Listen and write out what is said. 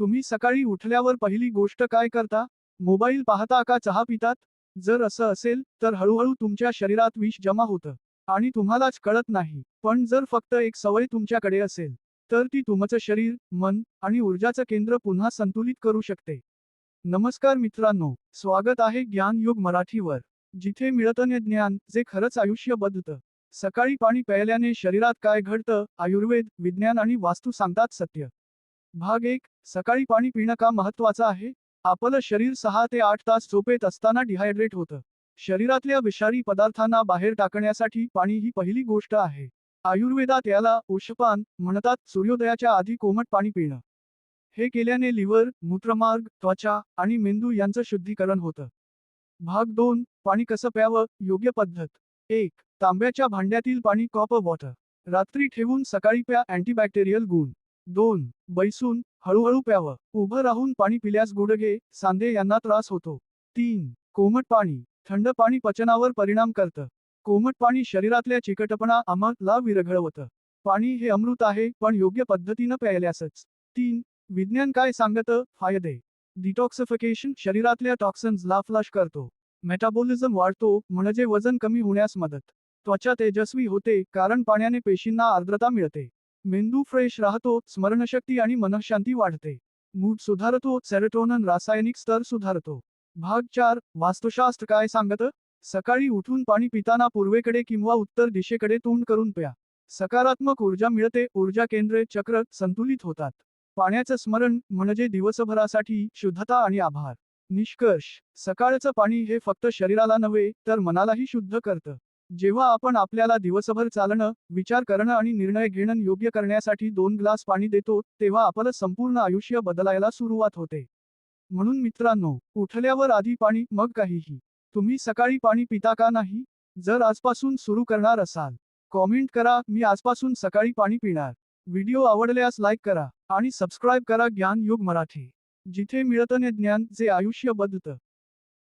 तुम्ही सकाळी उठल्यावर पहिली गोष्ट काय करता? मोबाईल पाहता का चहा पितात? जर असं असेल, तर हळूहळू तुमच्या शरीरात विष जमा होतं आणि तुम्हालाच कळत नाही. पण जर फक्त एक सवय तुमच्याकडे असेल, तर ती तुमचं शरीर, मन आणि ऊर्जाचं केंद्र पुन्हा संतुलित करू शकते. नमस्कार मित्रांनो, स्वागत आहे ज्ञान युग मराठीवर, जिथे मिळतं ज्ञान जे खरंच आयुष्य बदलतं. सकाळी पाणी प्यायल्याने शरीरात काय घडतं? आयुर्वेद, विज्ञान आणि वास्तू सांगतात सत्य. भाग 1. सकाळी पाणी पिणं का महत्वाचं आहे? आपलं शरीर 6 ते 8 तास झोपेत असताना डिहायड्रेट होतं. शरीरातल्या विषारी पदार्थांना बाहेर टाकण्यासाठी पाणी ही पहिली गोष्ट आहे. आयुर्वेदात याला उष्पान म्हणतात. सूर्योदयाच्या आधी कोमट पाणी पिणं. हे केल्याने लिव्हर, मूत्रमार्ग, त्वचा आणि मेंदू यांचं शुद्धीकरण होतं. भाग 2. पाणी कसं प्यावं? योग्य पद्धत. 1. तांब्याच्या भांड्यातील पाणी कॉप वॉटर. रात्री ठेवून सकाळी प्या. अँटीबॅक्टेरियल गुण. 2. बैसून, हळूहळू प्यावं. उभं राहून पाणी पिल्यास गुडघे, सांधे यांना त्रास होतो. 3. कोमट पाणी. थंड पाणी पचनावर परिणाम करतं. कोमट पाणी शरीरातल्या चिकटपणा, आम्हाला विरघळवतं. पाणी हे अमृत आहे, पण योग्य पद्धतीनं प्यायल्यासच. 3. विज्ञान काय सांगतं? फायदे. डिटॉक्सिफिकेशन शरीरातल्या टॉक्सिन्सला फ्लश करतो. मेटाबॉलिझम वाढतो, म्हणजे वजन कमी होण्यास मदत. त्वचा तेजस्वी होते, कारण पाण्याने पेशींना आर्द्रता मिळते. मेंदू फ्रेश राहतो, स्मरणशक्ती आणि मनःशांती वाढते. मूड सुधारतो, सेरोटोनिन रासायनिक स्तर सुधारतो. भाग 4. वास्तुशास्त्र काय सांगतं? सकाळी उठून पाणी पिताना पूर्वेकडे किंवा उत्तर दिशेकडे तोंड करून प्या. सकारात्मक ऊर्जा मिळते, ऊर्जा केंद्रे, चक्र संतुलित होतात. पाण्याचं स्मरण म्हणजे दिवसभरासाठी शुद्धता आणि आभार. निष्कर्ष. सकाळचं पाणी हे फक्त शरीराला नव्हे, तर मनालाही शुद्ध करतं. जेव्हा आपण आपल्याला दिवसभर चालणं, विचार करणं आणि निर्णय घेणं योग्य करण्यासाठी 2 ग्लास पाणी देतो, तेव्हा आपलं संपूर्ण आयुष्य बदलायला सुरुवात होते. म्हणून मित्रांनो, उठल्यावर आधी पाणी, मग काहीही. तुम्ही सकाळी पाणी पिता का नाही? जर आजपासून सुरू करणार असाल, कॉमेंट करा, मी आजपासून सकाळी पाणी पिणार. व्हिडिओ आवडल्यास लाईक करा आणि सबस्क्राईब करा ज्ञान युग मराठी, जिथे मिळतं ज्ञान जे आयुष्य बदलतं.